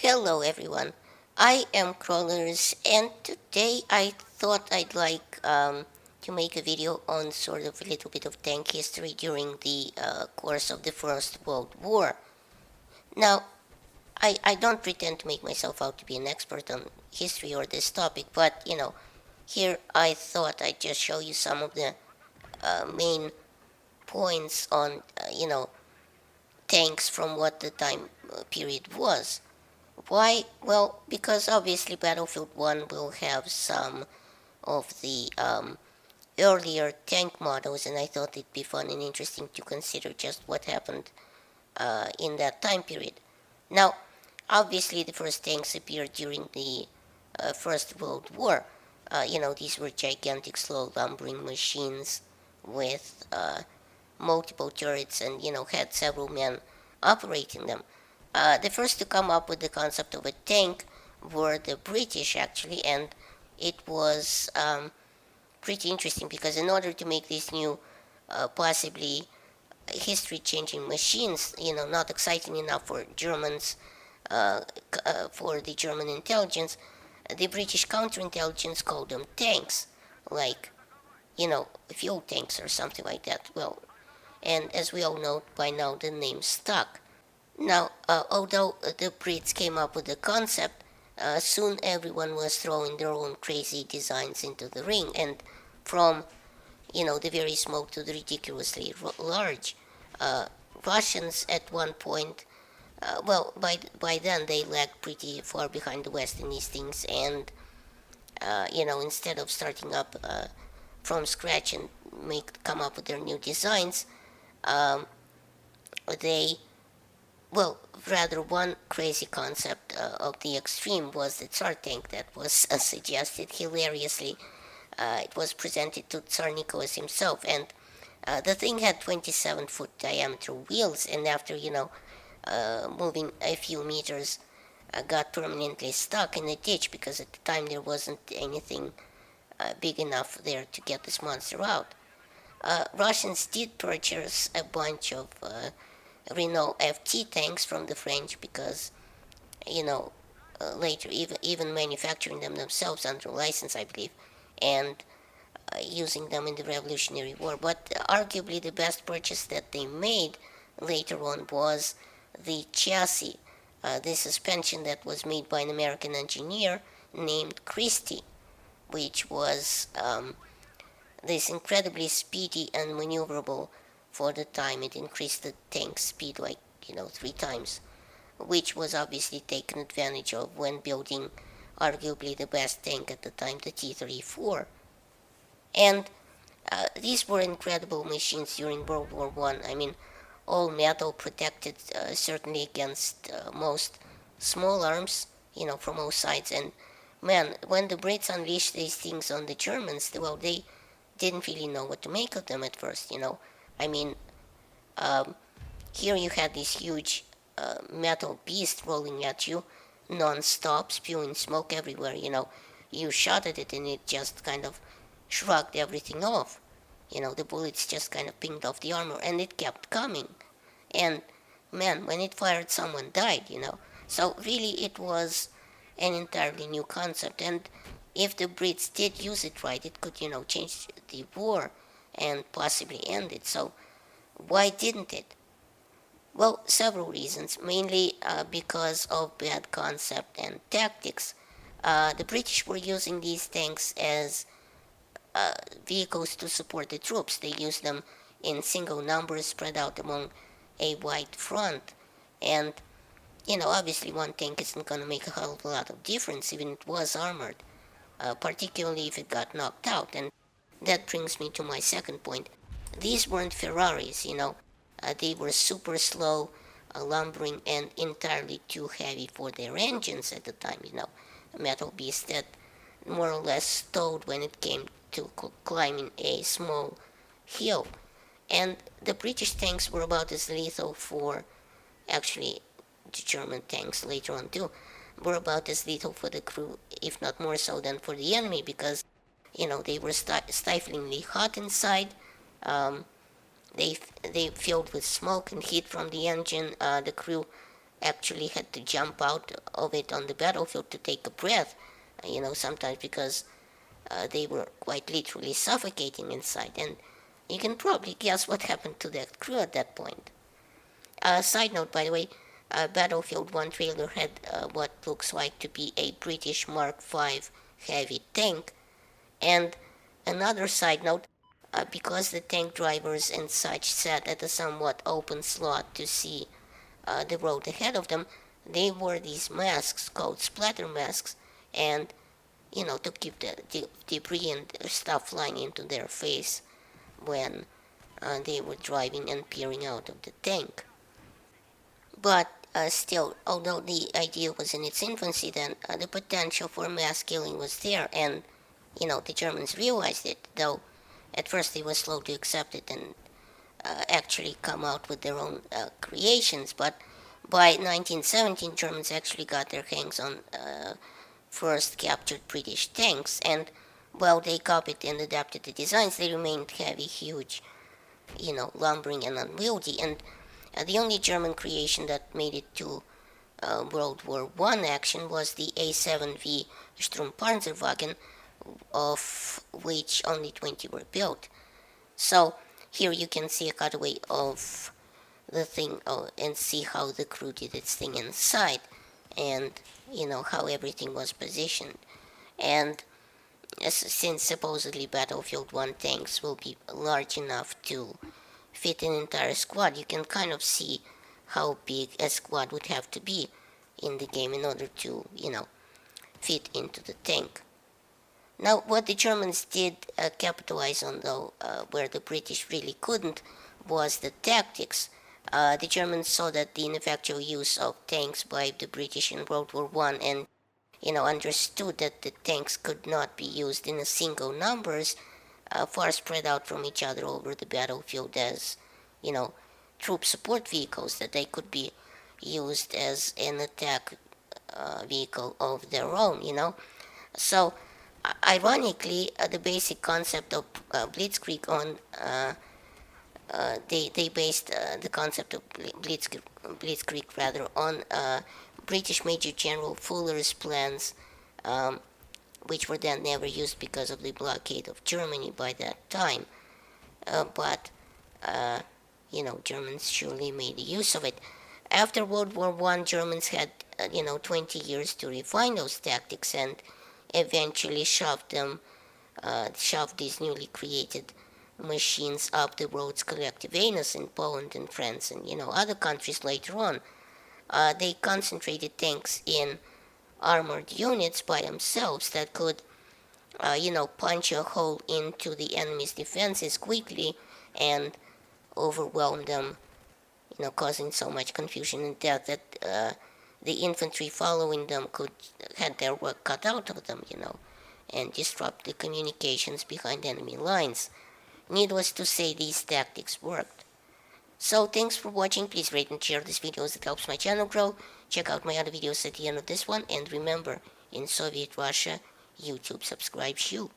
Hello everyone, I am Crawlers and today I thought I'd like to make a video on sort of a little bit of tank history during the course of the First World War. Now, I don't pretend to make myself out to be an expert on history or this topic, but here I thought I'd just show you some of the main points on, tanks from what the time period was. Why? Well, because obviously Battlefield 1 will have some of the earlier tank models, and I thought it'd be fun and interesting to consider just what happened in that time period. Now, obviously, the first tanks appeared during the First World War. These were gigantic, slow, lumbering machines with multiple turrets and, had several men operating them. The first to come up with the concept of a tank were the British, actually, and it was pretty interesting because in order to make these new, possibly history-changing machines, not exciting enough for Germans, for the German intelligence, the British counterintelligence called them tanks, like, fuel tanks or something like that. Well, and as we all know by now, the name stuck. Now, although the Brits came up with the concept, soon everyone was throwing their own crazy designs into the ring, and from the very small to the ridiculously large. Uh, Russians at one point, well, by then they lagged pretty far behind the West in these things, and instead of starting up from scratch and come up with their new designs, um, they well, rather one crazy concept of the extreme was the Tsar tank that was suggested hilariously. It was presented to Tsar Nicholas himself, and the thing had 27-foot diameter wheels, and after, moving a few meters, got permanently stuck in a ditch because at the time there wasn't anything big enough there to get this monster out. Russians did purchase a bunch of Renault FT tanks from the French because, you know, later even manufacturing them themselves under license, I believe, and using them in the Revolutionary War. But arguably the best purchase that they made later on was the chassis, the suspension that was made by an American engineer named Christie, which was this incredibly speedy and maneuverable for the time. It increased the tank's speed like, 3 times, which was obviously taken advantage of when building arguably the best tank at the time, the T-34. And these were incredible machines during World War One. I mean, all metal, protected certainly against most small arms, from all sides. And man, when the Brits unleashed these things on the Germans, well, they didn't really know what to make of them at first. I mean, um, here you had this huge metal beast rolling at you non-stop, spewing smoke everywhere. You shot at it and it just kind of shrugged everything off. The bullets just kind of pinged off the armor and it kept coming. And man, when it fired, someone died. So really, it was an entirely new concept. And if the Brits did use it right, it could, change the war and possibly end it. So why didn't it? Well, several reasons, mainly because of bad concept and tactics. The British were using these tanks as vehicles to support the troops. They used them in single numbers spread out among a wide front. And, obviously one tank isn't going to make a hell of a lot of difference, even if it was armored, particularly if it got knocked out. And that brings me to my second point. These weren't Ferraris. They were super slow, lumbering, and entirely too heavy for their engines at the time. A metal beast that more or less stowed when it came to climbing a small hill. And the British tanks were about as lethal for, actually, the German tanks later on too, were about as lethal for the crew, if not more so than for the enemy, because, they were stiflingly hot inside. Um, they filled with smoke and heat from the engine. The crew actually had to jump out of it on the battlefield to take a breath, sometimes because they were quite literally suffocating inside. And you can probably guess what happened to that crew at that point. Side note, by the way, Battlefield 1 trailer had what looks like to be a British Mark V heavy tank. And another side note, because the tank drivers and such sat at a somewhat open slot to see the road ahead of them, they wore these masks called splatter masks, and to keep the debris and stuff flying into their face when they were driving and peering out of the tank. But still, although the idea was in its infancy, then the potential for mass killing was there, and the Germans realized it. Though at first they were slow to accept it and actually come out with their own creations. But by 1917, Germans actually got their hands on first captured British tanks, and while they copied and adapted the designs, they remained heavy, huge, lumbering and unwieldy. And the only German creation that made it to World War I action was the A7V Sturmpanzerwagen, of which only 20 were built. So here you can see a cutaway of the thing and see how the crew did its thing inside, and how everything was positioned. And since supposedly Battlefield 1 tanks will be large enough to fit an entire squad, you can kind of see how big a squad would have to be in the game in order to, fit into the tank. Now, what the Germans did capitalize on, though, where the British really couldn't, was the tactics. The Germans saw that the ineffectual use of tanks by the British in World War I, and understood that the tanks could not be used in a single numbers, far spread out from each other over the battlefield as, troop support vehicles, that they could be used as an attack vehicle of their own. So, ironically, the basic concept of Blitzkrieg on they based the concept of Blitzkrieg rather on British Major General Fuller's plans, which were then never used because of the blockade of Germany by that time. But Germans surely made use of it. After World War I, Germans had 20 years to refine those tactics and eventually shoved these newly created machines up the road's collective anus in Poland and France and other countries later on. They concentrated tanks in armored units by themselves that could punch a hole into the enemy's defenses quickly and overwhelm them, causing so much confusion and death that the infantry following them had their work cut out of them, and disrupt the communications behind enemy lines. Needless to say, these tactics worked. So thanks for watching. Please rate and share this video as it helps my channel grow. Check out my other videos at the end of this one, and remember, in Soviet Russia, YouTube subscribes you.